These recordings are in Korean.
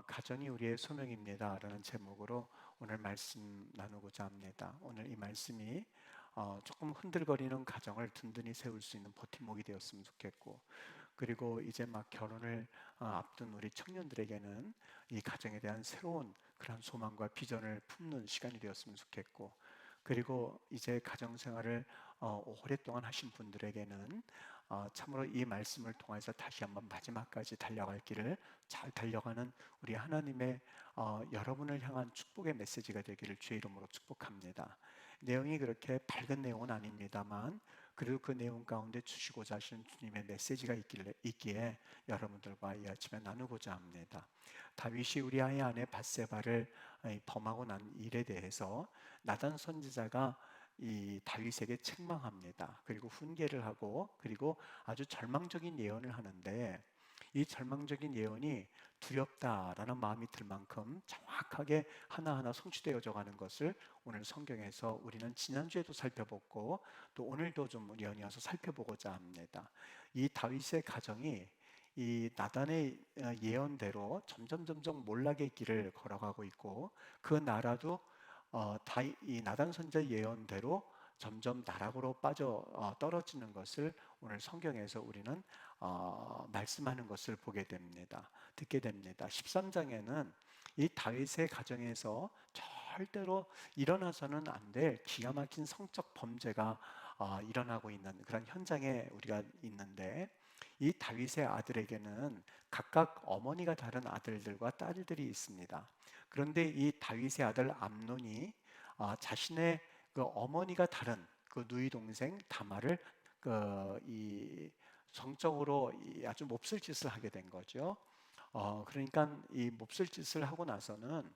가정이 우리의 소명입니다 라는 제목으로 오늘 말씀 나누고자 합니다. 오늘 이 말씀이 조금 흔들거리는 가정을 든든히 세울 수 있는 버팀목이 되었으면 좋겠고, 그리고 이제 막 결혼을 앞둔 우리 청년들에게는 이 가정에 대한 새로운 그런 소망과 비전을 품는 시간이 되었으면 좋겠고, 그리고 이제 가정생활을 오랫동안 하신 분들에게는 참으로 이 말씀을 통해서 다시 한번 마지막까지 달려갈 길을 잘 달려가는 우리 하나님의 여러분을 향한 축복의 메시지가 되기를 주의 이름으로 축복합니다. 내용이 그렇게 밝은 내용은 아닙니다만, 그리고 그 내용 가운데 주시고자 하시는 주님의 메시지가 있기에 여러분들과 이 아침에 나누고자 합니다. 다윗이 우리아의 아내 밧세바를 범하고 난 일에 대해서 나단 선지자가 이 다윗에게 책망합니다. 그리고 훈계를 하고, 그리고 아주 절망적인 예언을 하는데, 이 절망적인 예언이 두렵다라는 마음이 들 만큼 정확하게 하나하나 성취되어져 가는 것을 오늘 성경에서 우리는 지난주에도 살펴봤고, 또 오늘도 좀 연이어서 살펴보고자 합니다. 이 다윗의 가정이 이 나단의 예언대로 점점 몰락의 길을 걸어가고 있고, 그 나라도 이 나단 선지자 예언대로 점점 나락으로 빠져 떨어지는 것을 오늘 성경에서 우리는 말씀하는 것을 보게 됩니다. 듣게 됩니다. 13장에는 이 다윗의 가정에서 절대로 일어나서는 안 될 기가 막힌 성적 범죄가 일어나고 있는 그런 현장에 우리가 있는데, 이 다윗의 아들에게는 각각 어머니가 다른 아들들과 딸들이 있습니다. 그런데 이 다윗의 아들 암논이 자신의 그 어머니가 다른 그 누이 동생 다말을 이 성적으로 아주 몹쓸 짓을 하게 된 거죠. 그러니까 이 몹쓸 짓을 하고 나서는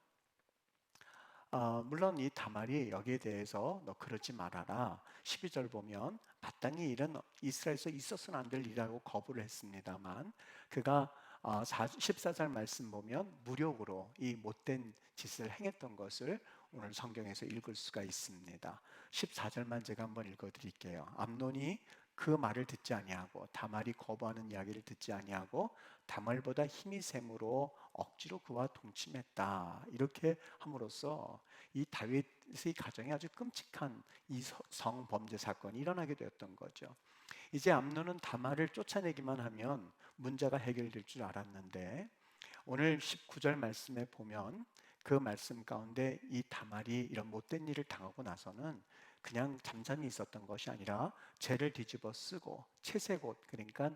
물론 이 다말이 여기에 대해서 너 그러지 말아라, 12절 보면 마땅히 일은 이스라엘에서 있어서는 안 될 일이라고 거부를 했습니다만, 그가 14절 말씀 보면 무력으로 이 못된 짓을 행했던 것을 오늘 성경에서 읽을 수가 있습니다. 14절만 제가 한번 읽어드릴게요. 암논이 그 말을 듣지 아니하고 다말이 거부하는 이야기를 듣지 아니하고 다말보다 힘이 셈으로 억지로 그와 동침했다. 이렇게 함으로써 이 다윗의 가정에 아주 끔찍한 이 성범죄 사건이 일어나게 되었던 거죠. 이제 암논은 다말을 쫓아내기만 하면 문제가 해결될 줄 알았는데, 오늘 19절 말씀에 보면 그 말씀 가운데 이 다말이 이런 못된 일을 당하고 나서는 그냥 잠잠히 있었던 것이 아니라 죄를 뒤집어 쓰고 채색 옷, 그러니까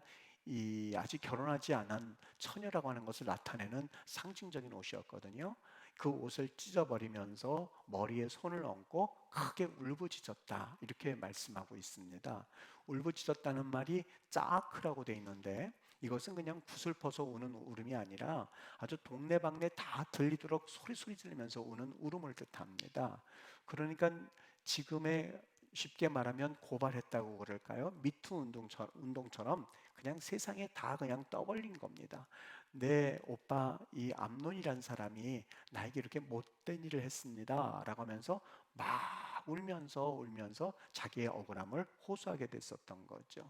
이 아직 결혼하지 않은 처녀라고 하는 것을 나타내는 상징적인 옷이었거든요. 그 옷을 찢어버리면서 머리에 손을 얹고 크게 울부짖었다, 이렇게 말씀하고 있습니다. 울부짖었다는 말이 짜크라고 돼 있는데, 이것은 그냥 구슬퍼서 우는 울음이 아니라 아주 동네방네 다 들리도록 소리 지르면서 우는 울음을 뜻합니다. 그러니까 지금의 쉽게 말하면 고발했다고 그럴까요? 미투 운동처럼 그냥 세상에 다 그냥 떠벌린 겁니다. 내 오빠 이 암논이라는 사람이 나에게 이렇게 못된 일을 했습니다 라고 하면서 막 울면서 자기의 억울함을 호소하게 됐었던 거죠.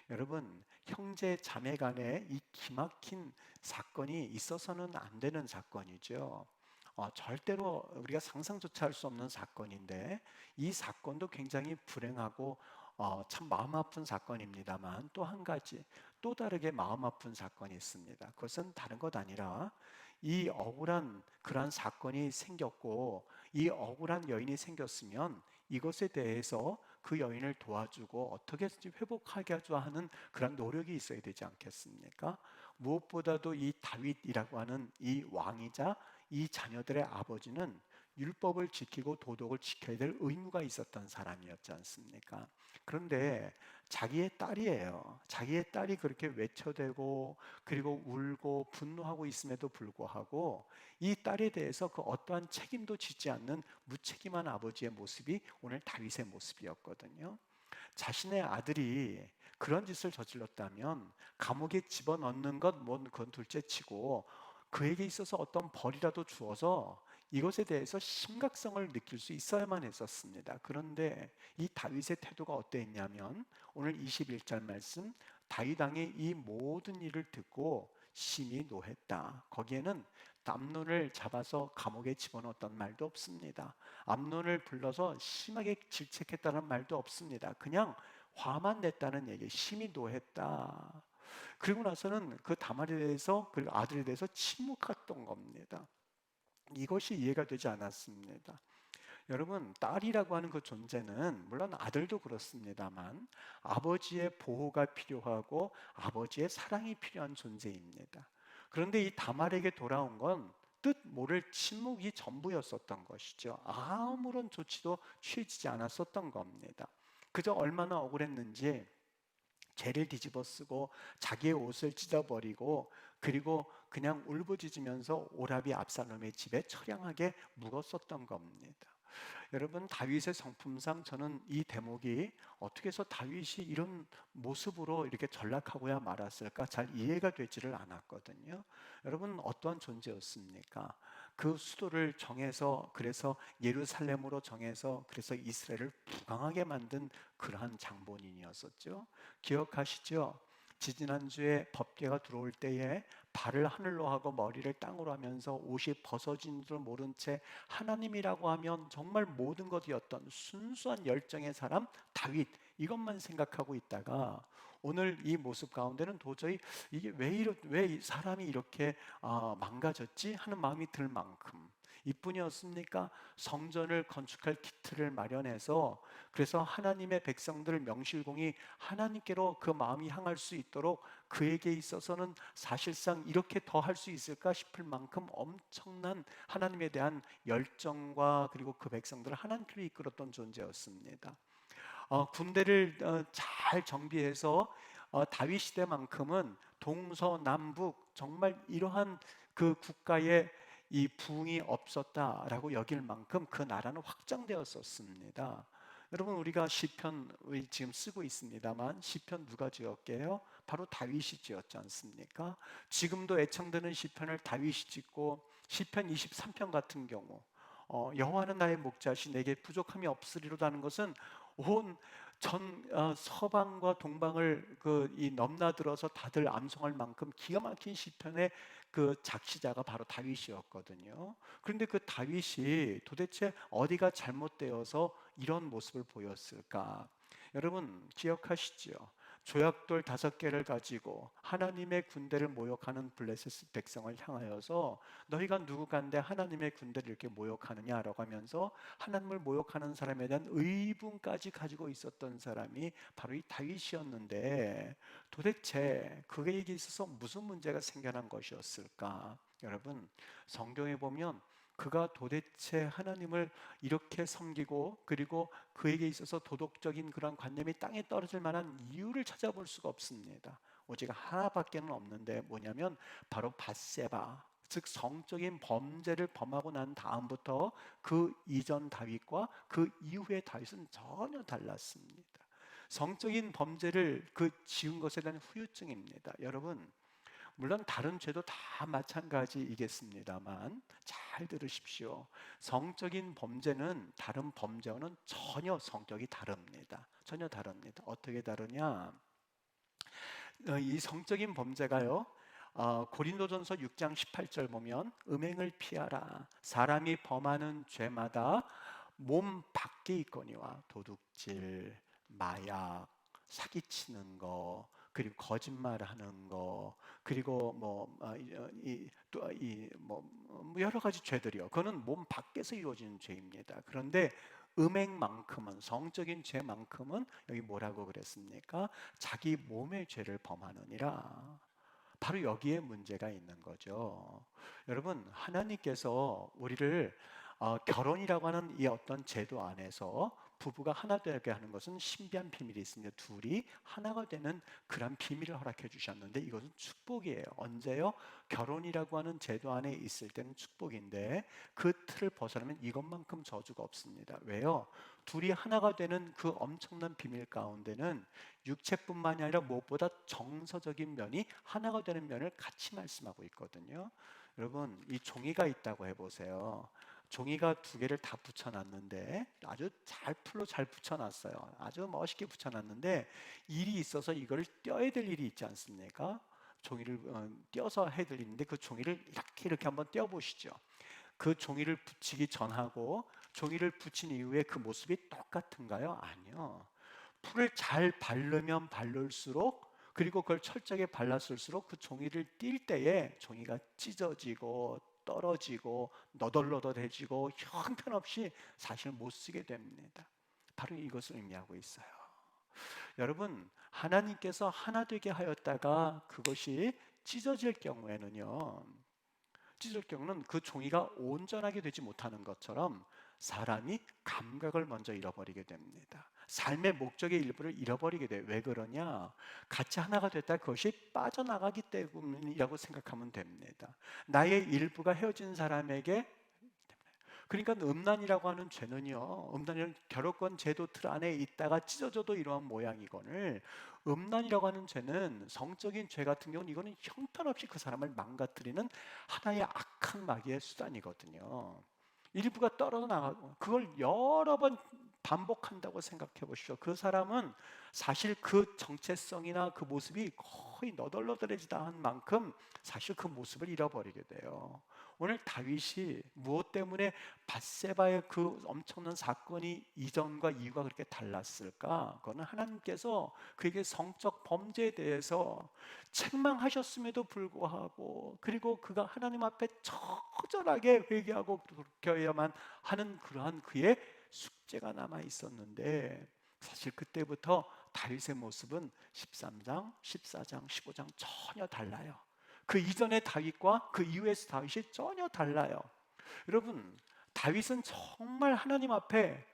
여러분, 형제 자매 간에 이 기막힌 사건이 있어서는 안 되는 사건이죠. 절대로 우리가 상상조차 할 수 없는 사건인데, 이 사건도 굉장히 불행하고 참 마음 아픈 사건입니다만, 또 한 가지 또 다르게 마음 아픈 사건이 있습니다. 그것은 다른 것 아니라 이 억울한 그러한 사건이 생겼고, 이 억울한 여인이 생겼으면 이것에 대해서 그 여인을 도와주고 어떻게든지 회복하게 하자 하는 그런 노력이 있어야 되지 않겠습니까? 무엇보다도 이 다윗이라고 하는 이 왕이자 이 자녀들의 아버지는 율법을 지키고 도덕을 지켜야 될 의무가 있었던 사람이었지 않습니까? 그런데 자기의 딸이에요. 자기의 딸이 그렇게 외쳐대고 그리고 울고 분노하고 있음에도 불구하고 이 딸에 대해서 그 어떠한 책임도 지지 않는 무책임한 아버지의 모습이 오늘 다윗의 모습이었거든요. 자신의 아들이 그런 짓을 저질렀다면 감옥에 집어넣는 것 그건 둘째치고 그에게 있어서 어떤 벌이라도 주어서 이것에 대해서 심각성을 느낄 수 있어야만 했었습니다. 그런데 이 다윗의 태도가 어땠냐면, 오늘 21절 말씀, 다윗 왕이 이 모든 일을 듣고 심히 노했다. 거기에는 암논을 잡아서 감옥에 집어넣었던 말도 없습니다. 암논을 불러서 심하게 질책했다는 말도 없습니다. 그냥 화만 냈다는 얘기, 심히 노했다. 그리고 나서는 그 다말에 대해서, 그리고 아들에 대해서 침묵했던 겁니다. 이것이 이해가 되지 않았습니다. 여러분, 딸이라고 하는 그 존재는 물론 아들도 그렇습니다만 아버지의 보호가 필요하고 아버지의 사랑이 필요한 존재입니다. 그런데 이 다말에게 돌아온 건 뜻 모를 침묵이 전부였었던 것이죠. 아무런 조치도 취해지지 않았었던 겁니다. 그저 얼마나 억울했는지 죄를 뒤집어 쓰고 자기의 옷을 찢어버리고, 그리고 그냥 울부짖으면서 오라비 압살롬의 집에 처량하게 묵었었던 겁니다. 여러분, 다윗의 성품상 저는 이 대목이 어떻게 해서 다윗이 이런 모습으로 이렇게 전락하고야 말았을까 잘 이해가 되지를 않았거든요. 여러분, 어떠한 존재였습니까? 그 수도를 정해서, 그래서 예루살렘으로 정해서, 그래서 이스라엘을 부강하게 만든 그러한 장본인이었었죠. 기억하시죠? 지지난주에 법궤가 들어올 때에 발을 하늘로 하고 머리를 땅으로 하면서 옷이 벗어진 줄 모른 채 하나님이라고 하면 정말 모든 것이었던 순수한 열정의 사람 다윗, 이것만 생각하고 있다가 오늘 이 모습 가운데는 도저히 이게 왜 사람이 이렇게 망가졌지 하는 마음이 들 만큼, 이뿐이었습니까? 성전을 건축할 기틀을 마련해서, 그래서 하나님의 백성들을 명실공히 하나님께로 그 마음이 향할 수 있도록 그에게 있어서는 사실상 이렇게 더 할 수 있을까 싶을 만큼 엄청난 하나님에 대한 열정과, 그리고 그 백성들을 하나님께로 이끌었던 존재였습니다. 군대를 잘 정비해서 다윗 시대만큼은 동서남북 정말 이러한 그 국가의 이 부흥이 없었다라고 여길 만큼 그 나라는 확장되었었습니다. 여러분, 우리가 시편 지금 쓰고 있습니다만 시편 누가 지었게요? 바로 다윗이 지었지 않습니까? 지금도 애청되는 시편을 다윗이 짓고, 시편 23편 같은 경우 여호와는 나의 목자시 내게 부족함이 없으리로다는 것은 온 서방과 동방을 이 넘나들어서 다들 암송할 만큼 기가 막힌 시편의 그 작시자가 바로 다윗이었거든요. 그런데 그 다윗이 도대체 어디가 잘못되어서 이런 모습을 보였을까? 여러분 기억하시죠? 조약돌 5개를 가지고 하나님의 군대를 모욕하는 블레셋 백성을 향하여서 너희가 누구간데 하나님의 군대를 이렇게 모욕하느냐라고 하면서 하나님을 모욕하는 사람에 대한 의분까지 가지고 있었던 사람이 바로 이 다윗이었는데, 도대체 그에게 있어서 무슨 문제가 생겨난 것이었을까? 여러분, 성경에 보면 그가 도대체 하나님을 이렇게 섬기고, 그리고 그에게 있어서 도덕적인 그런 관념이 땅에 떨어질 만한 이유를 찾아볼 수가 없습니다. 오직 하나밖에는 없는데 뭐냐면 바로 밧세바, 즉 성적인 범죄를 범하고 난 다음부터 그 이전 다윗과 그 이후의 다윗은 전혀 달랐습니다. 성적인 범죄를 지은 것에 대한 후유증입니다. 여러분, 물론 다른 죄도 다 마찬가지이겠습니다만 잘 들으십시오. 성적인 범죄는 다른 범죄와는 전혀 성격이 다릅니다. 전혀 다릅니다. 어떻게 다르냐? 이 성적인 범죄가요, 고린도전서 6장 18절 보면 음행을 피하라. 사람이 범하는 죄마다 몸 밖에 있거니와 도둑질, 마약, 사기치는 거, 그리고 거짓말하는 거, 그리고 여러 가지 죄들이요. 그거는 몸 밖에서 이루어지는 죄입니다. 그런데 음행만큼은, 성적인 죄만큼은 여기 뭐라고 그랬습니까? 자기 몸의 죄를 범하느니라. 바로 여기에 문제가 있는 거죠. 여러분, 하나님께서 우리를 결혼이라고 하는 이 어떤 제도 안에서 부부가 하나 되게 하는 것은 신비한 비밀이 있습니다. 둘이 하나가 되는 그런 비밀을 허락해 주셨는데 이것은 축복이에요. 언제요? 결혼이라고 하는 제도 안에 있을 때는 축복인데 그 틀을 벗어나면 이것만큼 저주가 없습니다. 왜요? 둘이 하나가 되는 그 엄청난 비밀 가운데는 육체뿐만이 아니라 무엇보다 정서적인 면이 하나가 되는 면을 같이 말씀하고 있거든요. 여러분, 이 종이가 있다고 해보세요. 종이가 2개를 다 붙여놨는데 아주 풀로 잘 붙여놨어요. 아주 멋있게 붙여놨는데 일이 있어서 이걸 떼어야 될 일이 있지 않습니까? 종이를 떼어서 해드리는데 그 종이를 이렇게 한번 떼어보시죠. 그 종이를 붙이기 전하고 종이를 붙인 이후에 그 모습이 똑같은가요? 아니요. 풀을 잘 바르면 바를수록, 그리고 그걸 철저하게 발랐을수록 그 종이를 띌 때에 종이가 찢어지고 떨어지고 너덜너덜해지고 형편없이 사실 못 쓰게 됩니다. 바로 이것을 의미하고 있어요. 여러분, 하나님께서 하나 되게 하였다가 그것이 찢어질 경우에는요, 찢어질 경우는 그 종이가 온전하게 되지 못하는 것처럼 사람이 감각을 먼저 잃어버리게 됩니다. 삶의 목적의 일부를 잃어버리게 돼요. 왜 그러냐? 같이 하나가 됐다 그것이 빠져나가기 때문이라고 생각하면 됩니다. 나의 일부가 헤어진 사람에게, 그러니까 음란이라고 하는 죄는요, 음란이라는 결혼권 제도 틀 안에 있다가 찢어져도 이러한 모양이거늘, 음란이라고 하는 죄는, 성적인 죄 같은 경우는 이거는 형편없이 그 사람을 망가뜨리는 하나의 악한 마귀의 수단이거든요. 일부가 떨어져 나가고 그걸 여러 번 반복한다고 생각해 보십시오. 그 사람은 사실 그 정체성이나 그 모습이 거의 너덜너덜해지다 한 만큼 사실 그 모습을 잃어버리게 돼요. 오늘 다윗이 무엇 때문에 밧세바의 그 엄청난 사건이 이전과 이후가 그렇게 달랐을까? 그거는 하나님께서 그에게 성적 범죄에 대해서 책망하셨음에도 불구하고, 그리고 그가 하나님 앞에 처절하게 회개하고 돌이켜야만 하는 그러한 그의 숙제가 남아 있었는데, 사실 그때부터 다윗의 모습은 13장, 14장, 15장 전혀 달라요. 그 이전의 다윗과 그 이후의 다윗이 전혀 달라요. 여러분, 다윗은 정말 하나님 앞에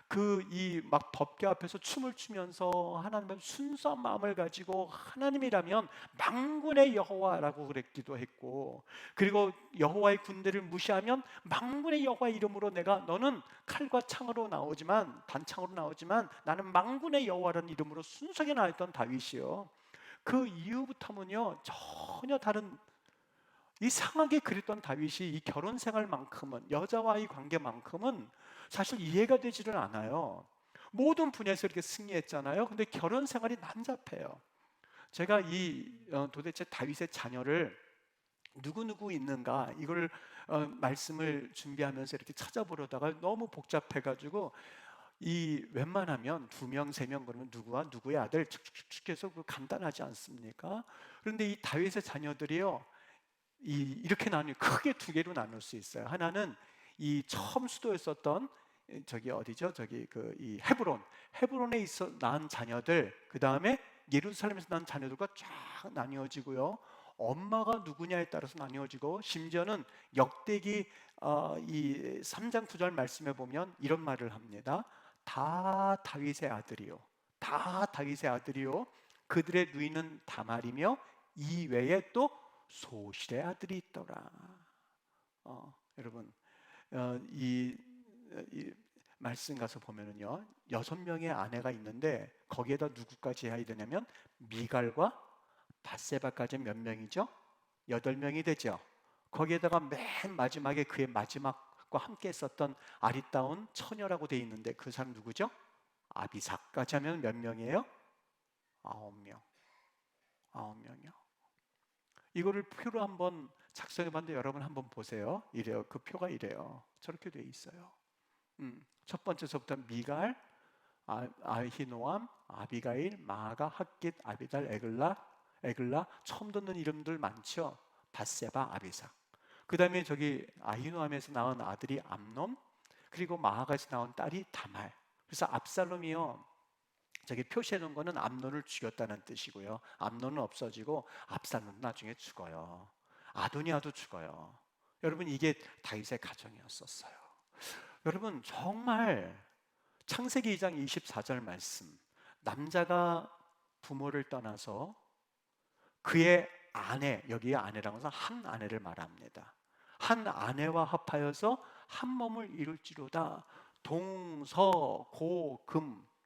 그 이 막 법궤 앞에서 춤을 추면서 하나님 앞에 순수한 마음을 가지고 하나님이라면 만군의 여호와라고 그랬기도 했고, 그리고 여호와의 군대를 무시하면 만군의 여호와 이름으로 내가, 너는 칼과 창으로 나오지만, 단창으로 나오지만 나는 만군의 여호와라는 이름으로 순수하게 나왔던 다윗이요, 그 이후부터는요 전혀 다른, 이상하게 그랬던 다윗이 이 결혼 생활만큼은, 여자와의 관계만큼은 사실 이해가 되지를 않아요. 모든 분야에서 이렇게 승리했잖아요. 근데 결혼 생활이 난잡해요. 제가 도대체 다윗의 자녀를 누구 있는가, 이걸 말씀을 준비하면서 이렇게 찾아보려다가 너무 복잡해가지고, 이 웬만하면 2명, 3명 그러면 누구와 누구의 아들 축축축축 해서 그 간단하지 않습니까? 그런데 이 다윗의 자녀들이요, 이렇게 크게 2개로 나눌 수 있어요. 하나는 이 처음 수도였었던, 저기 어디죠? 저기 이 헤브론에 낳은 자녀들, 그 다음에 예루살렘에서 낳은 자녀들과 쫙 나뉘어지고요. 엄마가 누구냐에 따라서 나뉘어지고, 심지어는 역대기 이 3장 9절 말씀에 보면 이런 말을 합니다. 다 다윗의 아들이요, 다 다윗의 아들이요, 그들의 누이는 다말이며 이 외에 또 소실의 아들이 있더라. 여러분, 이 말씀 가서 보면은요, 6명의 아내가 있는데 거기에다 누구까지 해야 되냐면 미갈과 밧세바까지 몇 명이죠? 8명이 되죠. 거기에다가 맨 마지막에 그의 마지막과 함께 있었던 아리따운 처녀라고 돼 있는데 그 사람 누구죠? 아비삭까지 하면 몇 명이에요? 9명. 9명이요. 이거를 표로 한번 작성해 봤는데 여러분 한번 보세요. 이래요. 그 표가 이래요. 저렇게 돼 있어요. 첫 번째서부터 미갈, 아히노암, 아비가일, 마아가, 핫깃, 아비달, 에글라, 처음 듣는 이름들 많죠. 밧세바, 아비삭. 그 다음에 저기 아히노암에서 낳은 아들이 암논, 그리고 마아가에서 낳은 딸이 다말. 그래서 압살롬이요, 저기 표시해 놓은 거는 암논을 죽였다는 뜻이고요, 암논은 없어지고 압살롬은 나중에 죽어요. 아도니아도 죽어요. 여러분, 이게 다윗의 가정이었었어요. 여러분, 정말 창세기 2장 24절 말씀, 남자가 부모를 떠나서 그의 아내, 여기에 아내라고 해서 한 아내를 말합니다. 한 아내와 합하여서 한 몸을 이룰지로다. 동서고금,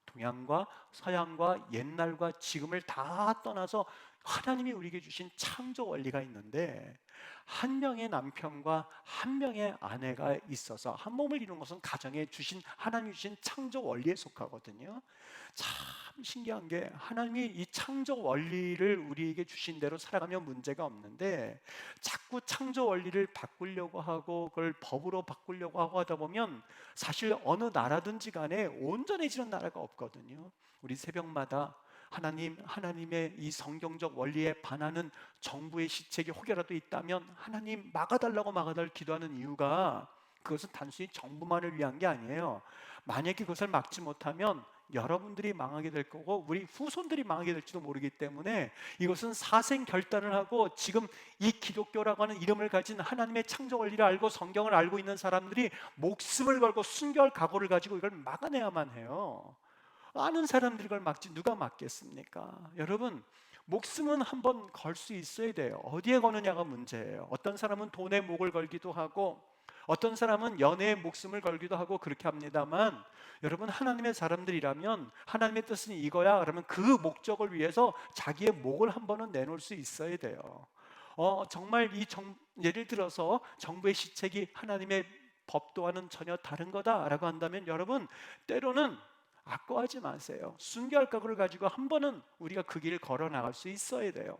동양과 서양과 옛날과 지금을 다 떠나서 하나님이 우리에게 주신 창조 원리가 있는데, 한 명의 남편과 한 명의 아내가 있어서 한 몸을 이루는 것은 가정에 주신, 하나님이 주신 창조 원리에 속하거든요. 참 신기한 게, 하나님이 이 창조 원리를 우리에게 주신 대로 살아가면 문제가 없는데, 자꾸 창조 원리를 바꾸려고 하고 그걸 법으로 바꾸려고 하고 하다 보면 사실 어느 나라든지 간에 온전해지는 나라가 없거든요. 우리 새벽마다 하나님의 이 성경적 원리에 반하는 정부의 시책이 혹여라도 있다면 하나님 막아달라고 기도하는 이유가, 그것은 단순히 정부만을 위한 게 아니에요. 만약에 그것을 막지 못하면 여러분들이 망하게 될 거고 우리 후손들이 망하게 될지도 모르기 때문에, 이것은 사생 결단을 하고, 지금 이 기독교라고 하는 이름을 가진 하나님의 창조 원리를 알고 성경을 알고 있는 사람들이 목숨을 걸고 순교할 각오를 가지고 이걸 막아내야만 해요. 아는 사람들이 그걸 막지 누가 막겠습니까? 여러분, 목숨은 한번 걸 수 있어야 돼요. 어디에 거느냐가 문제예요. 어떤 사람은 돈에 목을 걸기도 하고, 어떤 사람은 연애에 목숨을 걸기도 하고 그렇게 합니다만, 여러분, 하나님의 사람들이라면 하나님의 뜻은 이거야 그러면 그 목적을 위해서 자기의 목을 한 번은 내놓을 수 있어야 돼요. 정말 예를 들어서 정부의 시책이 하나님의 법도와는 전혀 다른 거다라고 한다면, 여러분, 때로는 아까워하지 마세요. 순교할 각오를 가지고 한 번은 우리가 그 길을 걸어 나갈 수 있어야 돼요.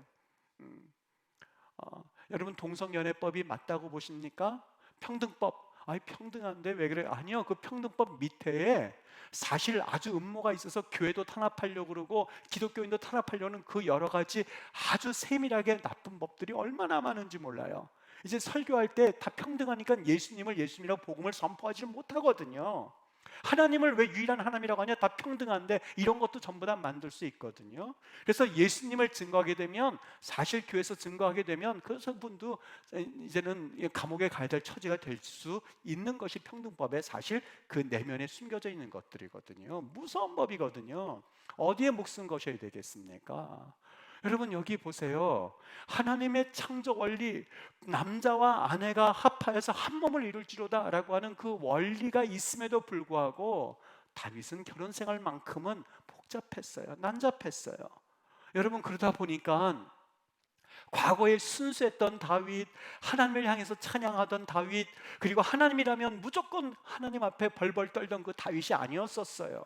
여러분, 동성연애법이 맞다고 보십니까? 평등법, 아니 평등한데 왜 그래? 아니요, 그 평등법 밑에 사실 아주 음모가 있어서 교회도 탄압하려고 그러고 기독교인도 탄압하려는 그 여러 가지 아주 세밀하게 나쁜 법들이 얼마나 많은지 몰라요. 이제 설교할 때 다 평등하니까 예수님이라고 복음을 선포하지를 못하거든요. 하나님을 왜 유일한 하나님이라고 하냐? 다 평등한데 이런 것도 전부 다 만들 수 있거든요. 그래서 예수님을 증거하게 되면, 사실 교회에서 증거하게 되면 그 분도 이제는 감옥에 가야 될 처지가 될 수 있는 것이 평등법에 사실 그 내면에 숨겨져 있는 것들이거든요. 무서운 법이거든요. 어디에 목숨 거셔야 되겠습니까? 여러분, 여기 보세요. 하나님의 창조 원리, 남자와 아내가 합하여서 한 몸을 이룰지로다 라고 하는 그 원리가 있음에도 불구하고 다윗은 결혼 생활만큼은 복잡했어요. 난잡했어요. 여러분, 그러다 보니까 과거에 순수했던 다윗, 하나님을 향해서 찬양하던 다윗, 그리고 하나님이라면 무조건 하나님 앞에 벌벌 떨던 그 다윗이 아니었었어요.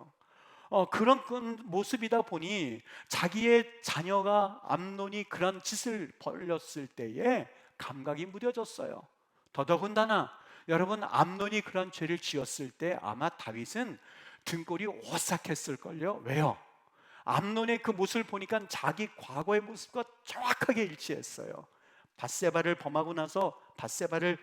그런 모습이다 보니 자기의 자녀가 암논이 그런 짓을 벌였을 때에 감각이 무뎌졌어요. 더더군다나 여러분, 암논이 그런 죄를 지었을 때 아마 다윗은 등골이 오싹했을걸요. 왜요? 암논의 그 모습을 보니까 자기 과거의 모습과 정확하게 일치했어요. 밧세바를 범하고 나서 밧세바를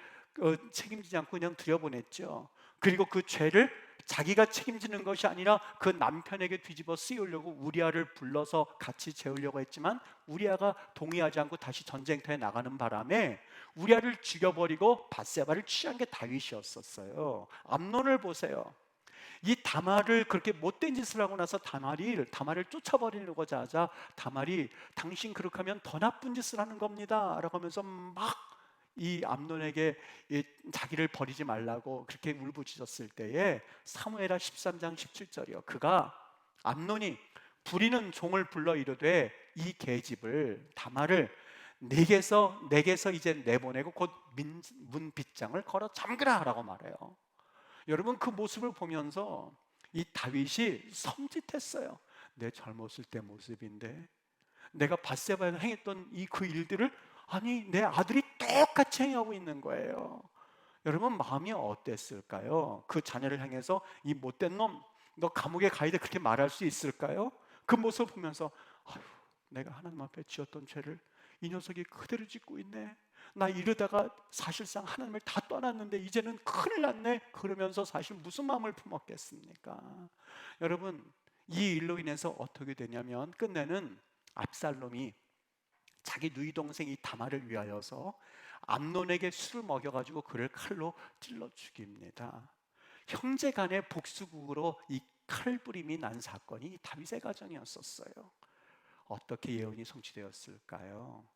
책임지지 않고 그냥 들여보냈죠. 그리고 그 죄를 자기가 책임지는 것이 아니라 그 남편에게 뒤집어 씌우려고 우리아를 불러서 같이 재우려고 했지만, 우리아가 동의하지 않고 다시 전쟁터에 나가는 바람에 우리아를 죽여버리고 밧세바를 취한 게 다윗이었었어요. 암논을 보세요. 이 다말을 그렇게 못된 짓을 하고 나서 다말을 쫓아버리려고 하자 다말이 당신 그렇게 하면 더 나쁜 짓을 하는 겁니다 라고 하면서 막 이 암논에게 자기를 버리지 말라고 그렇게 울부짖었을 때에 사무엘하 13장 17절이요. 그가 암논이 부리는 종을 불러 이르되 이 계집을 다말을 내게서 이제 내보내고 곧 문 빗장을 걸어 잠그라 라고 말해요. 여러분, 그 모습을 보면서 이 다윗이 섬찟했어요. 내 젊었을 때 모습인데, 내가 밧세바에서 행했던 그 일들을 아니 내 아들이 똑같이 행하고 있는 거예요. 여러분, 마음이 어땠을까요? 그 자녀를 향해서 이 못된 놈, 너 감옥에 가야 돼, 그렇게 말할 수 있을까요? 그 모습을 보면서 아휴, 내가 하나님 앞에 지었던 죄를 이 녀석이 그대로 짓고 있네. 나 이러다가 사실상 하나님을 다 떠났는데 이제는 큰일 났네. 그러면서 사실 무슨 마음을 품었겠습니까? 여러분, 이 일로 인해서 어떻게 되냐면 끝내는 압살롬이 자기 누이 동생이 다말을 위하여서 암논에게 술을 먹여가지고 그를 칼로 찔러 죽입니다. 형제 간의 복수국으로 이 칼부림이 난 사건이 다윗의 가정이었었어요. 어떻게 예언이 성취되었을까요?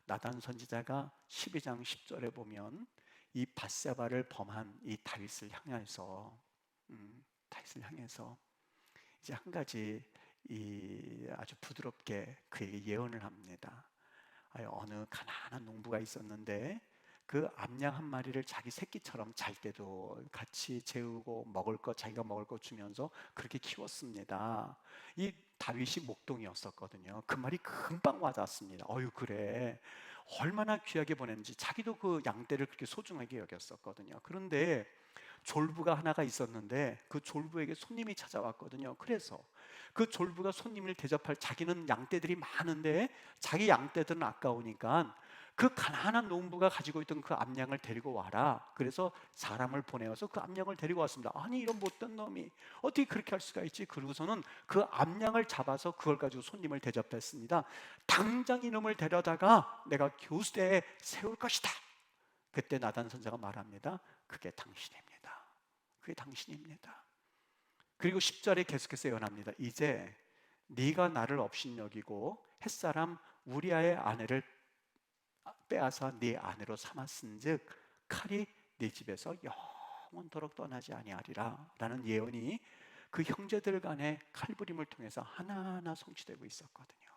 나단 선지자가 12장 10절에 보면 이 밧세바를 범한 이 다윗을 향해서 이제 한 가지 아주 부드럽게 그에게 예언을 합니다. 어느 가난한 농부가 있었는데 그 암양 한 마리를 자기 새끼처럼 잘 때도 같이 재우고 먹을 거 자기가 먹을 거 주면서 그렇게 키웠습니다. 이 다윗이 목동이었었거든요. 그 말이 금방 와닿았습니다. 그래, 얼마나 귀하게 보냈는지. 자기도 그 양떼를 그렇게 소중하게 여겼었거든요. 그런데 졸부가 하나가 있었는데 그 졸부에게 손님이 찾아왔거든요. 그래서 그 졸부가 손님을 대접할, 자기는 양떼들이 많은데 자기 양떼들은 아까우니까 그 가난한 농부가 가지고 있던 그 암양을 데리고 와라. 그래서 사람을 보내어서 그 암양을 데리고 왔습니다. 아니, 이런 못된 놈이 어떻게 그렇게 할 수가 있지? 그러고서는 그 암양을 잡아서 그걸 가지고 손님을 대접했습니다. 당장 이놈을 데려다가 내가 교수대에 세울 것이다. 그때 나단 선자가 말합니다. 그게 당신입니다. 그게 당신입니다. 그리고 10절에 계속해서 예언합니다. 이제 네가 나를 업신여기고 햇사람 우리아의 아내를 빼앗아 네 아내로 삼았은즉 칼이 네 집에서 영원토록 떠나지 아니하리라 라는 예언이 그 형제들 간의 칼부림을 통해서 하나하나 성취되고 있었거든요.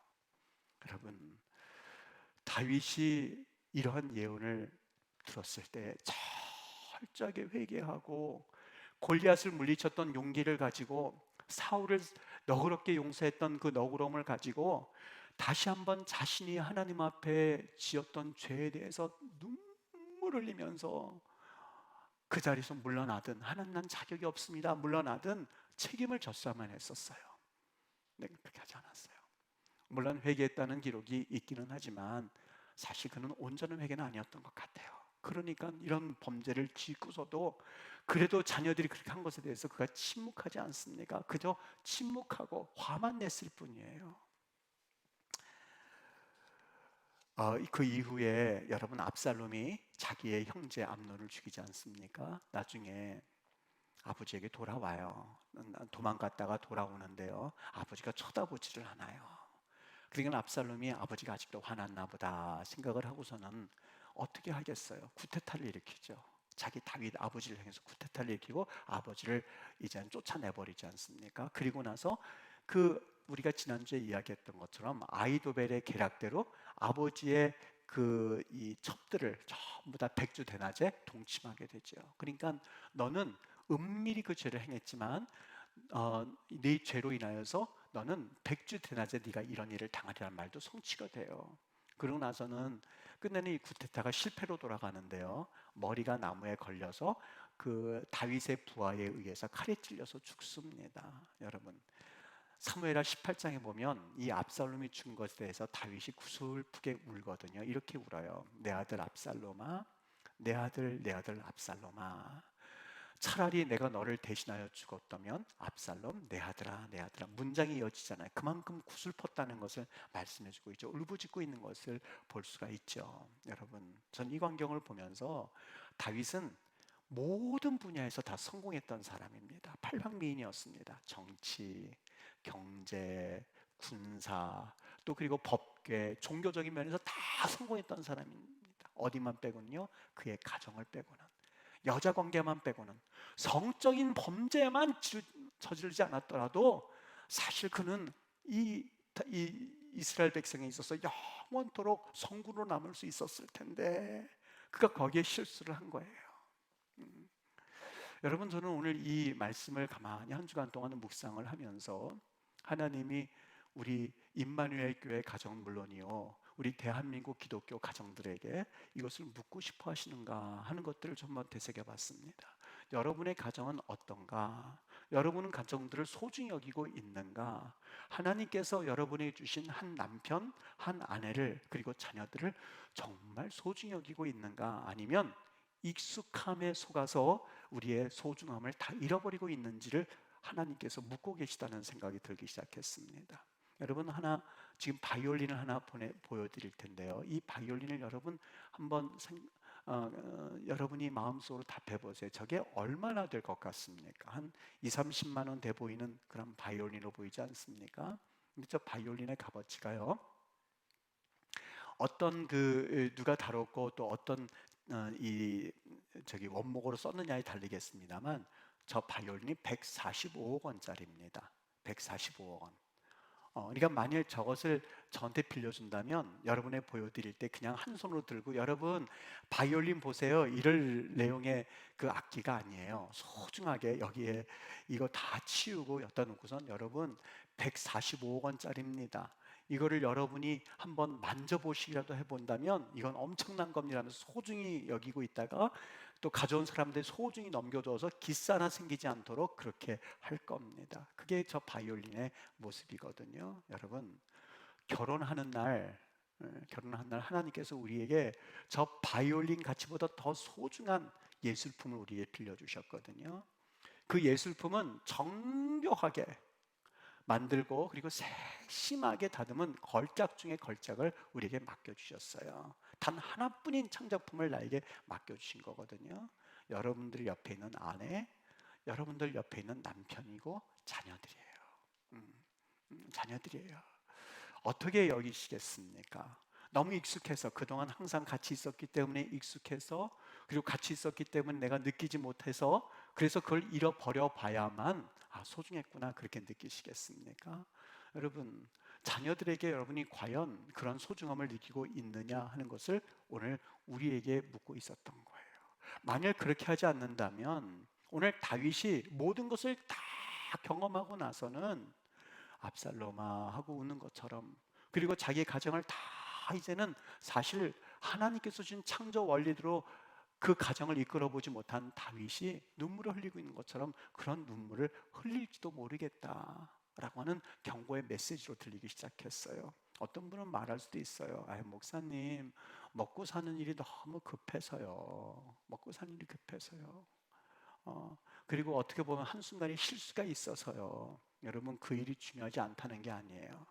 여러분, 다윗이 이러한 예언을 들었을 때 철저하게 회개하고 골리앗을 물리쳤던 용기를 가지고 사울을 너그럽게 용서했던 그 너그러움을 가지고 다시 한번 자신이 하나님 앞에 지었던 죄에 대해서 눈물을 흘리면서 그 자리에서 물러나든, 하나님 난 자격이 없습니다, 물러나든 책임을 졌어야만 했었어요. 내가 그렇게 하지 않았어요. 물론 회개했다는 기록이 있기는 하지만 사실 그는 온전한 회개는 아니었던 것 같아요. 그러니까 이런 범죄를 짓고서도 그래도 자녀들이 그렇게 한 것에 대해서 그가 침묵하지 않습니까? 그저 침묵하고 화만 냈을 뿐이에요. 그 이후에 여러분, 압살롬이 자기의 형제 암논을 죽이지 않습니까? 나중에 아버지에게 돌아와요. 도망갔다가 돌아오는데요, 아버지가 쳐다보지를 않아요. 그러니까 압살롬이 아버지가 아직도 화났나 보다 생각을 하고서는 어떻게 하겠어요? 쿠데타를 일으키죠. 자기 다윗 아버지를 향해서 쿠데타를 일으키고 아버지를 이제는 쫓아내버리지 않습니까? 그리고 나서 우리가 지난주에 이야기했던 것처럼 아이도벨의 계략대로 아버지의 이 첩들을 전부 다 백주대낮에 동침하게 되죠. 그러니까 너는 은밀히 그 죄를 행했지만 네 죄로 인하여서 너는 백주대낮에 네가 이런 일을 당하리라는 말도 성취가 돼요. 그러고 나서는 끝내는 이 쿠데타가 실패로 돌아가는데요, 머리가 나무에 걸려서 그 다윗의 부하에 의해서 칼에 찔려서 죽습니다. 여러분, 사무엘하 18장에 보면 이 압살롬이 죽은 것에 대해서 다윗이 구슬프게 울거든요. 이렇게 울어요. 내 아들 압살롬아, 내 아들, 내 아들 압살롬아, 차라리 내가 너를 대신하여 죽었다면 압살롬, 내 아들아, 내 아들아. 문장이 이어지잖아요. 그만큼 구슬펐다는 것을 말씀해주고 있죠. 울부짖고 있는 것을 볼 수가 있죠. 여러분, 전 이 광경을 보면서 다윗은 모든 분야에서 다 성공했던 사람입니다. 팔방미인이었습니다. 정치, 경제, 군사, 또 그리고 법계, 종교적인 면에서 다 성공했던 사람입니다. 어디만 빼고는요, 그의 가정을 빼고는, 여자 관계만 빼고는, 성적인 범죄만 저지르지 않았더라도 사실 그는 이 이스라엘 백성에 있어서 영원토록 성군으로 남을 수 있었을 텐데 그가 거기에 실수를 한 거예요. 여러분, 저는 오늘 이 말씀을 가만히 한 주간 동안 묵상을 하면서 하나님이 우리 임마누엘 교회 가정은 물론이요, 우리 대한민국 기독교 가정들에게 이것을 묻고 싶어 하시는가 하는 것들을 좀 한번 되새겨 봤습니다. 여러분의 가정은 어떤가? 여러분은 가정들을 소중히 여기고 있는가? 하나님께서 여러분에게 주신 한 남편, 한 아내를, 그리고 자녀들을 정말 소중히 여기고 있는가? 아니면 익숙함에 속아서 우리의 소중함을 다 잃어버리고 있는지를 하나님께서 묻고 계시다는 생각이 들기 시작했습니다. 여러분, 지금 바이올린을 하나 보여드릴 텐데요, 이 바이올린을 여러분 한번 여러분이 마음속으로 답해 보세요. 저게 얼마나 될 것 같습니까? 한 2, 30만 원 돼 보이는 그런 바이올린으로 보이지 않습니까? 근데 저 바이올린의 값어치가요, 어떤 누가 다뤘고 또 어떤 원목으로 썼느냐에 달리겠습니다만 저 바이올린이 145억 원짜리입니다. 145억 원. 그러니까 만일 저것을 저한테 빌려준다면 여러분에 보여드릴 때 그냥 한 손으로 들고, 여러분 바이올린 보세요, 이럴 내용의 그 악기가 아니에요. 소중하게 여기에 이거 다 치우고 여기다 놓고선, 여러분 145억 원짜리입니다. 이거를 여러분이 한번 만져보시기라도 해본다면 이건 엄청난 겁니다 하면서 소중히 여기고 있다가 또 가져온 사람들 소중히 넘겨줘서 기스 하나 생기지 않도록 그렇게 할 겁니다. 그게 저 바이올린의 모습이거든요. 여러분, 결혼하는 날 하나님께서 우리에게 저 바이올린 가치보다 더 소중한 예술품을 우리에게 빌려주셨거든요. 그 예술품은 정교하게 만들고 그리고 세심하게 다듬은 걸작 중에 걸작을 우리에게 맡겨주셨어요. 단 하나뿐인 창작품을 나에게 맡겨주신 거거든요. 여러분들 옆에 있는 아내, 여러분들 옆에 있는 남편이고 자녀들이에요. 자녀들이에요. 어떻게 여기시겠습니까? 너무 익숙해서, 그동안 항상 같이 있었기 때문에 익숙해서, 그리고 같이 있었기 때문에 내가 느끼지 못해서, 그래서 그걸 잃어버려 봐야만 소중했구나 그렇게 느끼시겠습니까? 여러분, 자녀들에게 여러분이 과연 그런 소중함을 느끼고 있느냐 하는 것을 오늘 우리에게 묻고 있었던 거예요. 만일 그렇게 하지 않는다면 오늘 다윗이 모든 것을 다 경험하고 나서는 압살롬아 하고 우는 것처럼, 그리고 자기 가정을 다 이제는 사실 하나님께서 주신 창조 원리대로 그 가정을 이끌어 보지 못한 다윗이 눈물을 흘리고 있는 것처럼 그런 눈물을 흘릴지도 모르겠다라고 하는 경고의 메시지로 들리기 시작했어요. 어떤 분은 말할 수도 있어요. 목사님, 먹고 사는 일이 너무 급해서요. 먹고 사는 일이 급해서요. 그리고 어떻게 보면 한순간에 실수가 있어서요. 여러분, 그 일이 중요하지 않다는 게 아니에요.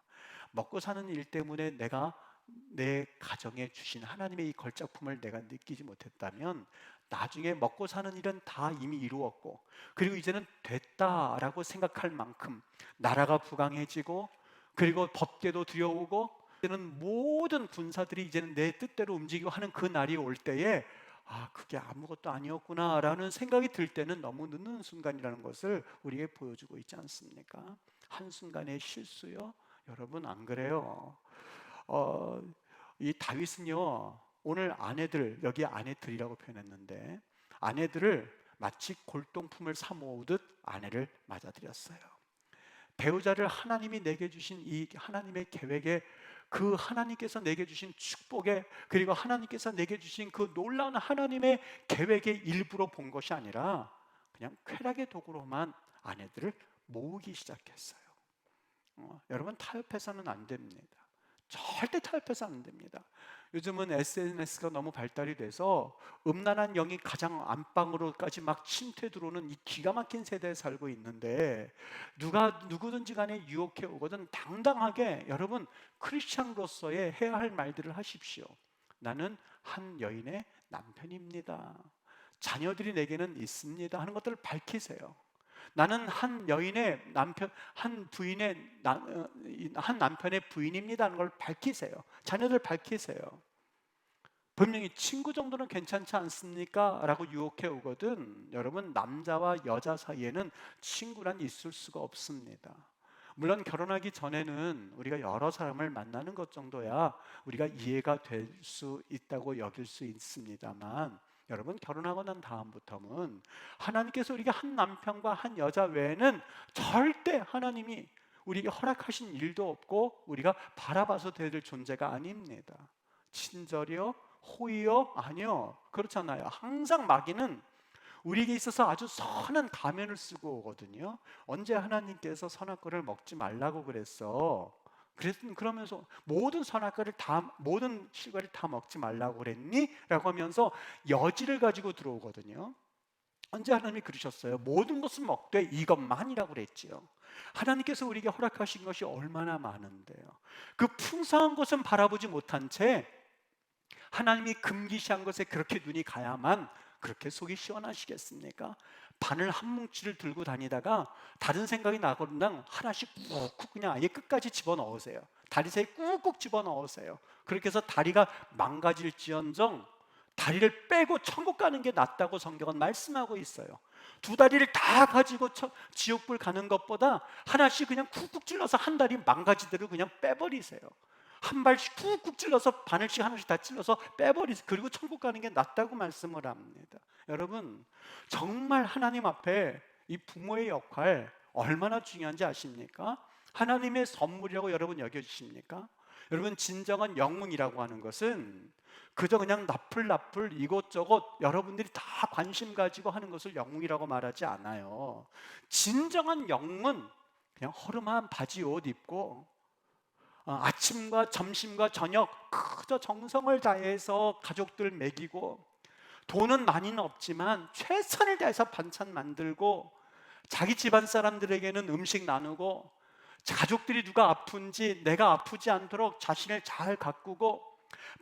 먹고 사는 일 때문에 내가 내 가정에 주신 하나님의 이 걸작품을 내가 느끼지 못했다면 나중에 먹고 사는 일은 다 이미 이루었고, 그리고 이제는 됐다라고 생각할 만큼 나라가 부강해지고, 그리고 법궤도 들여오고, 이제는 모든 군사들이 이제는 내 뜻대로 움직이고 하는 그 날이 올 때에 그게 아무것도 아니었구나 라는 생각이 들 때는 너무 늦는 순간이라는 것을 우리에게 보여주고 있지 않습니까? 한순간의 실수요? 여러분, 안 그래요? 이 다윗은요, 오늘 아내들, 여기 아내들이라고 표현했는데 아내들을 마치 골동품을 사모으듯 아내를 맞아들였어요. 배우자를 하나님이 내게 주신 이 하나님의 계획에, 그 하나님께서 내게 주신 축복에, 그리고 하나님께서 내게 주신 그 놀라운 하나님의 계획의 일부로 본 것이 아니라 그냥 쾌락의 도구로만 아내들을 모으기 시작했어요. 여러분, 타협해서는 안 됩니다. 절대 타협해서는 안 됩니다. 요즘은 SNS가 너무 발달이 돼서 음란한 영이 가장 안방으로까지 막 침투해 들어오는 이 기가 막힌 세대에 살고 있는데, 누구든지 간에 유혹해 오거든 당당하게 여러분 크리스찬으로서의 해야 할 말들을 하십시오. 나는 한 여인의 남편입니다. 자녀들이 내게는 있습니다 하는 것들을 밝히세요. 나는 한 여인의 남편, 한 남편의 부인입니다 하는 걸 밝히세요. 자녀들 밝히세요. 분명히 친구 정도는 괜찮지 않습니까? 라고 유혹해 오거든 여러분, 남자와 여자 사이에는 친구란 있을 수가 없습니다. 물론 결혼하기 전에는 우리가 여러 사람을 만나는 것 정도야 우리가 이해가 될 수 있다고 여길 수 있습니다만, 여러분, 결혼하고 난 다음부터는 하나님께서 우리가 한 남편과 한 여자 외에는 절대 하나님이 우리에게 허락하신 일도 없고 우리가 바라봐서 될 존재가 아닙니다. 친절이요? 호의요? 아니요. 그렇잖아요. 항상 마귀는 우리에게 있어서 아주 선한 가면을 쓰고 오거든요. 언제 하나님께서 선악과를 먹지 말라고 그랬어? 그러면서 모든 모든 실과를 다 먹지 말라고 그랬니? 라고 하면서 여지를 가지고 들어오거든요. 언제 하나님이 그러셨어요? 모든 것은 먹되 이것만이라고 그랬지요. 하나님께서 우리에게 허락하신 것이 얼마나 많은데요. 그 풍성한 것은 바라보지 못한 채 하나님이 금기시한 것에 그렇게 눈이 가야만 그렇게 속이 시원하시겠습니까? 바늘 한 뭉치를 들고 다니다가 다른 생각이 나거나 하나씩 꾹꾹 그냥 아예 끝까지 집어넣으세요. 다리 사이에 꾹꾹 집어넣으세요. 그렇게 해서 다리가 망가질지언정 다리를 빼고 천국 가는 게 낫다고 성경은 말씀하고 있어요. 두 다리를 다 가지고 지옥불 가는 것보다 하나씩 그냥 쿡쿡 찔러서 한 다리 망가지대로 그냥 빼버리세요. 한 발씩 쿡쿡 찔러서 바늘씩 하나씩 다 찔러서 빼버리세요. 그리고 천국 가는 게 낫다고 말씀을 합니다. 여러분, 정말 하나님 앞에 이 부모의 역할 얼마나 중요한지 아십니까? 하나님의 선물이라고 여러분 여겨주십니까? 여러분, 진정한 영웅이라고 하는 것은 그저 그냥 나풀나풀 이것저것 여러분들이 다 관심 가지고 하는 것을 영웅이라고 말하지 않아요. 진정한 영웅은 그냥 허름한 바지 옷 입고 아침과 점심과 저녁 그저 정성을 다해서 가족들 먹이고, 돈은 많이는 없지만 최선을 다해서 반찬 만들고, 자기 집안 사람들에게는 음식 나누고, 가족들이 누가 아픈지 내가 아프지 않도록 자신을 잘 가꾸고,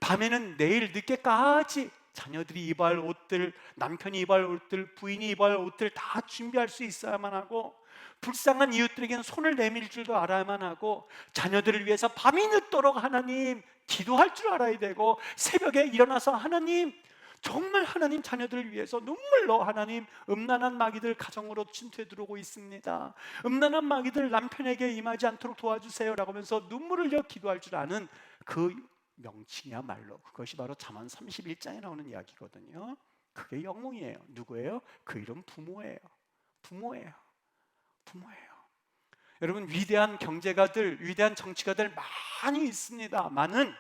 밤에는 내일 늦게까지 자녀들이 입어야 할 옷들, 남편이 입어야 할 옷들, 부인이 입어야 할 옷들 다 준비할 수 있어야만 하고, 불쌍한 이웃들에게는 손을 내밀 줄도 알아야만 하고, 자녀들을 위해서 밤이 늦도록 하나님 기도할 줄 알아야 되고, 새벽에 일어나서 하나님, 정말 하나님 자녀들을 위해서 눈물로 하나님, 음란한 마귀들 가정으로 침투해 들어오고 있습니다, 음란한 마귀들 남편에게 임하지 않도록 도와주세요 라고 하면서 눈물을 흘려 기도할 줄 아는 그 명칭이야말로 그것이 바로 잠언 31장에 나오는 이야기거든요. 그게 영웅이에요. 누구예요? 그 이름 부모예요. 부모예요. 여러분, 위대한 경제가들, 위대한 정치가들 많이 있습니다만은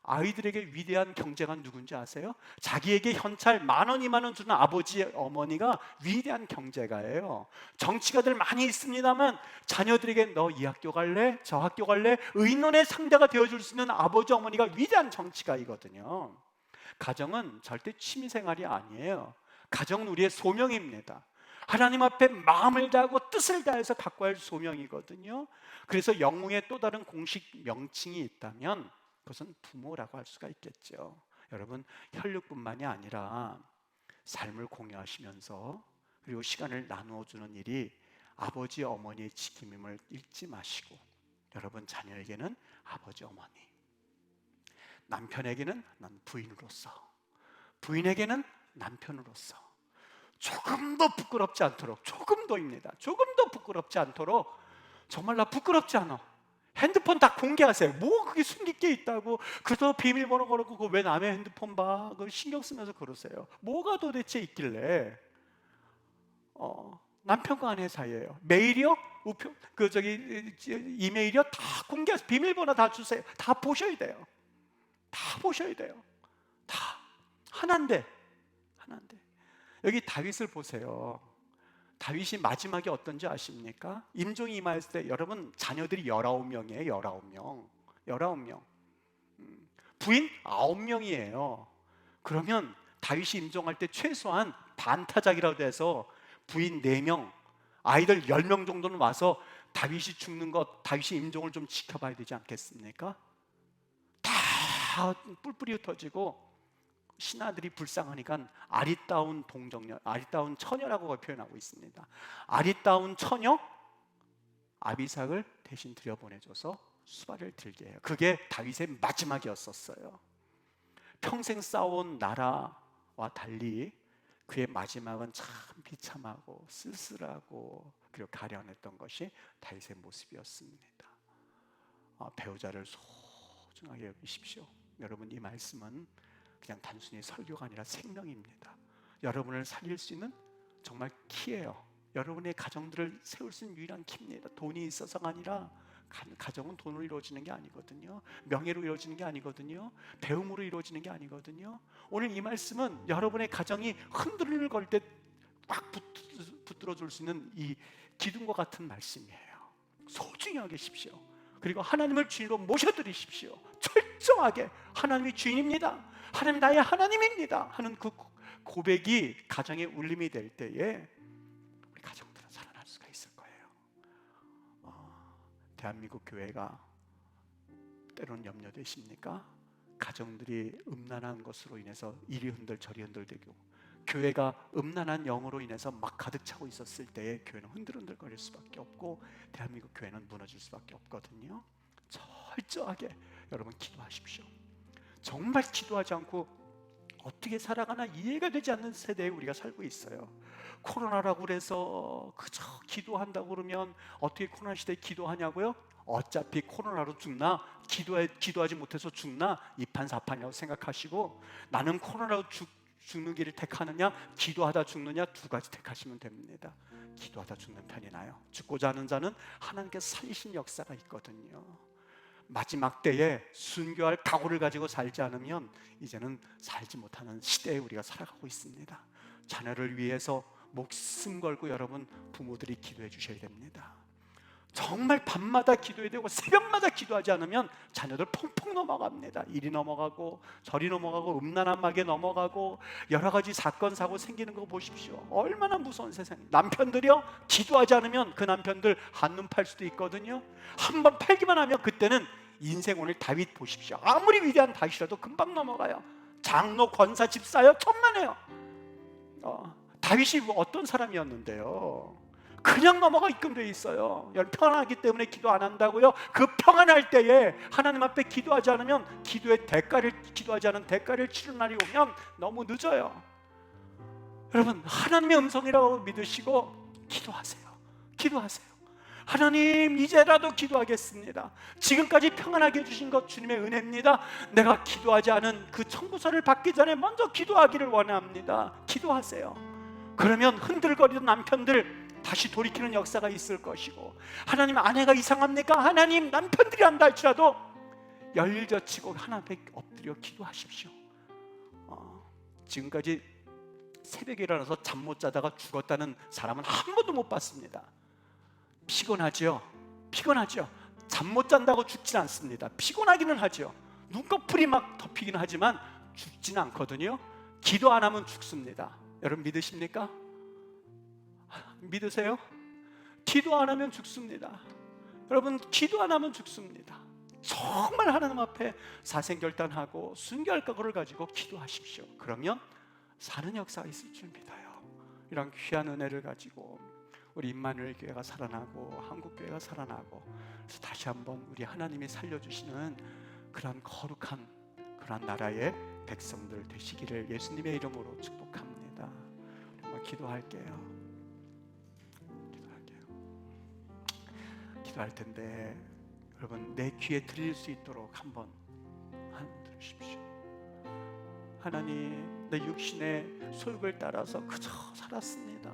아이들에게 위대한 경제가 누군지 아세요? 자기에게 현찰 10,000원, 20,000원 주는 아버지, 어머니가 위대한 경제가예요. 정치가들 많이 있습니다만 자녀들에게 너 이 학교 갈래? 저 학교 갈래? 의논의 상대가 되어줄 수 있는 아버지, 어머니가 위대한 정치가이거든요. 가정은 절대 취미생활이 아니에요. 가정은 우리의 소명입니다. 하나님 앞에 마음을 다하고 뜻을 다해서 갖고 할 소명이거든요. 그래서 영웅의 또 다른 공식 명칭이 있다면 그것은 부모라고 할 수가 있겠죠. 여러분, 혈육뿐만이 아니라 삶을 공유하시면서 그리고 시간을 나누어 주는 일이 아버지, 어머니의 지킴임을 잊지 마시고, 여러분 자녀에게는 아버지, 어머니, 남편에게는 난 부인으로서, 부인에게는 남편으로서 조금도 부끄럽지 않도록, 조금도입니다, 조금도 부끄럽지 않도록, 정말 나 부끄럽지 않아, 핸드폰 다 공개하세요. 뭐 그게 숨길 게 있다고 그저 비밀번호 걸어놓고 왜 남의 핸드폰 봐, 그걸 신경 쓰면서 그러세요. 뭐가 도대체 있길래 남편과 아내 사이예요. 메일이요? 우표, 이메일이요? 다 공개해서 비밀번호 다 주세요. 다 보셔야 돼요. 다 보셔야 돼요. 다 하나인데. 여기 다윗을 보세요. 다윗이 마지막에 어떤지 아십니까? 임종이 임하였을 때 여러분 자녀들이 19명이에요. 19명. 부인 9명이에요. 그러면 다윗이 임종할 때 최소한 반타작이라도 해서 부인 4명, 아이들 10명 정도는 와서 다윗이 죽는 것, 다윗이 임종을 좀 지켜봐야 되지 않겠습니까? 다 뿔뿔이 흩어지고 신하들이 불쌍하니까 아리따운 동정녀, 아리따운 처녀라고 표현하고 있습니다. 아리따운 처녀 아비삭을 대신 들여보내줘서 수발을 들게 해요. 그게 다윗의 마지막이었었어요. 평생 싸운 나라와 달리 그의 마지막은 참 비참하고 쓸쓸하고 그리고 가련했던 것이 다윗의 모습이었습니다. 배우자를 소중하게 여기십시오. 여러분, 이 말씀은 그냥 단순히 설교가 아니라 생명입니다. 여러분을 살릴 수 있는 정말 키예요. 여러분의 가정들을 세울 수 있는 유일한 키입니다. 돈이 있어서가 아니라, 가정은 돈으로 이루어지는 게 아니거든요. 명예로 이루어지는 게 아니거든요. 배움으로 이루어지는 게 아니거든요. 오늘 이 말씀은 여러분의 가정이 흔들릴 때 꽉 붙들어 줄 수 있는 이 기둥과 같은 말씀이에요. 소중히 여기십시오. 그리고 하나님을 주인으로 모셔드리십시오. 철저하게 하나님이 주인입니다, 하나님 나의 하나님입니다 하는 그 고백이 가정의 울림이 될 때에 우리 가정들은 살아날 수가 있을 거예요. 대한민국 교회가 때로는 염려되십니까? 가정들이 음란한 것으로 인해서 이리 흔들 저리 흔들되고, 교회가 음란한 영으로 인해서 막 가득 차고 있었을 때에 교회는 흔들흔들거릴 수밖에 없고 대한민국 교회는 무너질 수밖에 없거든요. 철저하게 여러분 기도하십시오. 정말 기도하지 않고 어떻게 살아가나 이해가 되지 않는 세대에 우리가 살고 있어요. 코로나라고 그래서 그저 기도한다고 그러면 어떻게 코로나 시대에 기도하냐고요? 어차피 코로나로 죽나 기도하지 못해서 죽나 이판사판이라고 생각하시고, 나는 코로나로 죽는 길을 택하느냐 기도하다 죽느냐 두 가지 택하시면 됩니다. 기도하다 죽는 편이 나요. 죽고자 하는 자는 하나님께서 살리신 역사가 있거든요. 마지막 때에 순교할 각오를 가지고 살지 않으면 이제는 살지 못하는 시대에 우리가 살아가고 있습니다. 자녀를 위해서 목숨 걸고 여러분 부모들이 기도해 주셔야 됩니다. 정말 밤마다 기도해야 되고 새벽마다 기도하지 않으면 자녀들 펑펑 넘어갑니다. 이리 넘어가고 저리 넘어가고 음란한막에 넘어가고 여러 가지 사건 사고 생기는 거 보십시오. 얼마나 무서운 세상이에요. 남편들이요, 기도하지 않으면 그 남편들 한눈 팔 수도 있거든요. 한번 팔기만 하면 그때는 인생, 오늘 다윗 보십시오. 아무리 위대한 다윗이라도 금방 넘어가요. 장로, 권사, 집사요 천만에요. 다윗이 어떤 사람이었는데요, 그냥 넘어가 입금되어 있어요. 편안하기 때문에 기도 안 한다고요? 그 평안할 때에 하나님 앞에 기도하지 않으면 기도하지 않은 대가를 치를 날이 오면 너무 늦어요. 여러분, 하나님의 음성이라고 믿으시고 기도하세요. 기도하세요. 하나님, 이제라도 기도하겠습니다. 지금까지 평안하게 해주신 것 주님의 은혜입니다. 내가 기도하지 않은 그 청구서를 받기 전에 먼저 기도하기를 원합니다. 기도하세요. 그러면 흔들거리던 남편들 다시 돌이키는 역사가 있을 것이고, 하나님, 아내가 이상합니까? 하나님, 남편들이 한다 할지라도 열일젖히고 하나님 앞에 엎드려 기도하십시오. 지금까지 새벽에 일어나서 잠 못 자다가 죽었다는 사람은 한 번도 못 봤습니다. 피곤하죠? 피곤하죠? 잠 못 잔다고 죽진 않습니다. 피곤하기는 하죠. 눈꺼풀이 막 덮이긴 하지만 죽지는 않거든요. 기도 안 하면 죽습니다. 여러분 믿으십니까? 믿으세요? 기도 안 하면 죽습니다. 여러분, 기도 안 하면 죽습니다. 정말 하나님 앞에 사생결단하고 순교할 각오를 가지고 기도하십시오. 그러면 사는 역사가 있을 줄 믿어요. 이런 귀한 은혜를 가지고 우리 임마누엘 교회가 살아나고 한국교회가 살아나고, 그래서 다시 한번 우리 하나님이 살려주시는 그런 거룩한 그런 나라의 백성들 되시기를 예수님의 이름으로 축복합니다. 정말 기도할게요. 기도할 텐데 여러분, 내 귀에 들릴 수 있도록 한번 들으십시오. 하나님, 내 육신의 소욕을 따라서 그저 살았습니다.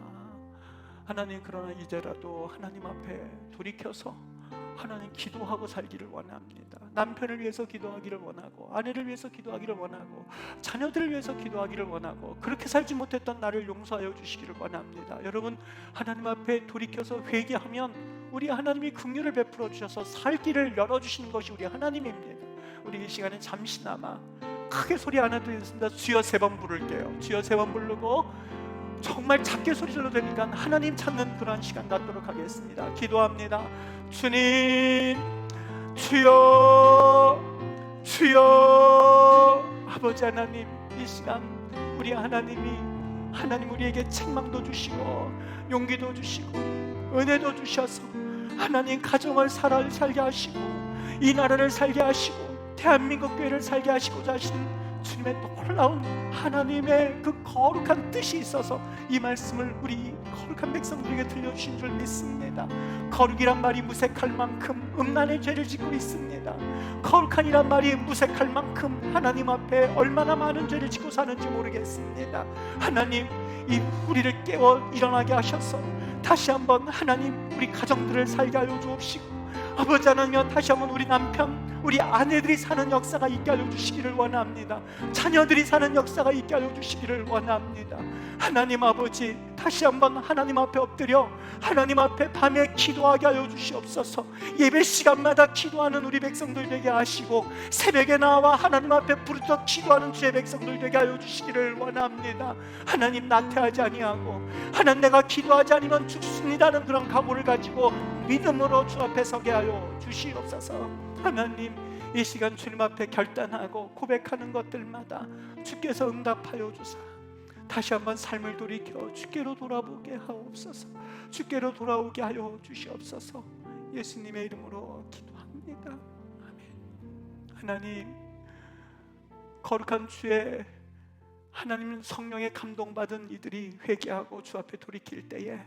하나님, 그러나 이제라도 하나님 앞에 돌이켜서 하나님 기도하고 살기를 원합니다. 남편을 위해서 기도하기를 원하고, 아내를 위해서 기도하기를 원하고, 자녀들을 위해서 기도하기를 원하고, 그렇게 살지 못했던 나를 용서하여 주시기를 원합니다. 여러분, 하나님 앞에 돌이켜서 회개하면 우리 하나님이 긍휼을 베풀어 주셔서 살 길을 열어주시는 것이 우리 하나님입니다. 우리 이 시간에 잠시나마 크게 소리 안 해도 되겠습니다. 주여 3번 부를게요. 주여 3번 부르고 정말 작게 소리 질러 되니까 하나님 찾는 그런 시간 갖도록 하겠습니다. 기도합니다. 주님, 주여, 주여. 아버지 하나님, 이 시간 우리 하나님 우리에게 책망도 주시고 용기도 주시고 은혜도 주셔서 하나님 가정을 살게 하시고 이 나라를 살게 하시고 대한민국 교회를 살게 하시고자 하시는 주님의 놀라운 하나님의 그 거룩한 뜻이 있어서 이 말씀을 우리 거룩한 백성들에게 들려주신 줄 믿습니다. 거룩이란 말이 무색할 만큼 음란의 죄를 짓고 있습니다. 거룩한이란 말이 무색할 만큼 하나님 앞에 얼마나 많은 죄를 짓고 사는지 모르겠습니다. 하나님, 이 우리를 깨워 일어나게 하셔서 다시 한번 하나님 우리 가정들을 살게 하여 주옵시고, 아버지 하나님, 다시 한번 우리 남편, 우리 아내들이 사는 역사가 있게 하여 주시기를 원합니다. 자녀들이 사는 역사가 있게 하여 주시기를 원합니다. 하나님 아버지, 다시 한번 하나님 앞에 엎드려 하나님 앞에 밤에 기도하게 하여 주시옵소서. 예배 시간마다 기도하는 우리 백성들 되게 하시고, 새벽에 나와 하나님 앞에 부르짖어 기도하는 주의 백성들 되게 하여 주시기를 원합니다. 하나님, 나태하지 아니하고 하나님, 내가 기도하지 않으면 죽습니다는 그런 각오를 가지고 믿음으로 주 앞에 서게 하여 주시옵소서. 하나님, 이 시간 주님 앞에 결단하고 고백하는 것들마다 주께서 응답하여 주사 다시 한번 삶을 돌이켜 주께로 돌아보게 하옵소서. 주께로 돌아오게 하여 주시옵소서. 예수님의 이름으로 기도합니다. 아멘. 하나님, 거룩한 주의 하나님 성령에 감동받은 이들이 회개하고 주 앞에 돌이킬 때에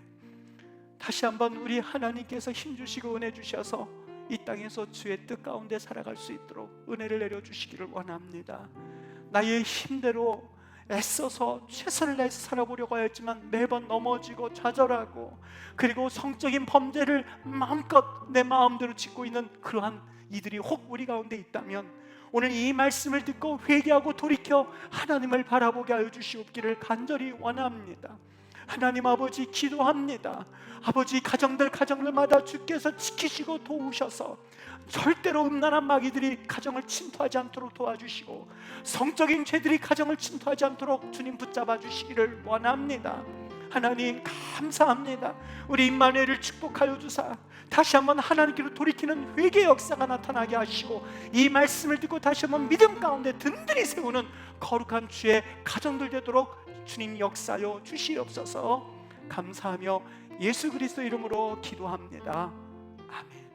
다시 한번 우리 하나님께서 힘주시고 은혜 주셔서 이 땅에서 주의 뜻 가운데 살아갈 수 있도록 은혜를 내려주시기를 원합니다. 나의 힘대로 애써서 최선을 다해서 살아보려고 하였지만 매번 넘어지고 좌절하고 그리고 성적인 범죄를 마음껏 내 마음대로 짓고 있는 그러한 이들이 혹 우리 가운데 있다면 오늘 이 말씀을 듣고 회개하고 돌이켜 하나님을 바라보게 하여 주시옵기를 간절히 원합니다. 하나님 아버지 기도합니다. 아버지 가정들마다 주께서 지키시고 도우셔서 절대로 음란한 마귀들이 가정을 침투하지 않도록 도와주시고 성적인 죄들이 가정을 침투하지 않도록 주님 붙잡아 주시기를 원합니다. 하나님 감사합니다. 우리 임마누엘을 축복하여 주사 다시 한번 하나님께로 돌이키는 회개 역사가 나타나게 하시고 이 말씀을 듣고 다시 한번 믿음 가운데 든든히 세우는 거룩한 주의 가정들 되도록 주님 역사여 주시옵소서. 감사하며 예수 그리스도 이름으로 기도합니다. 아멘.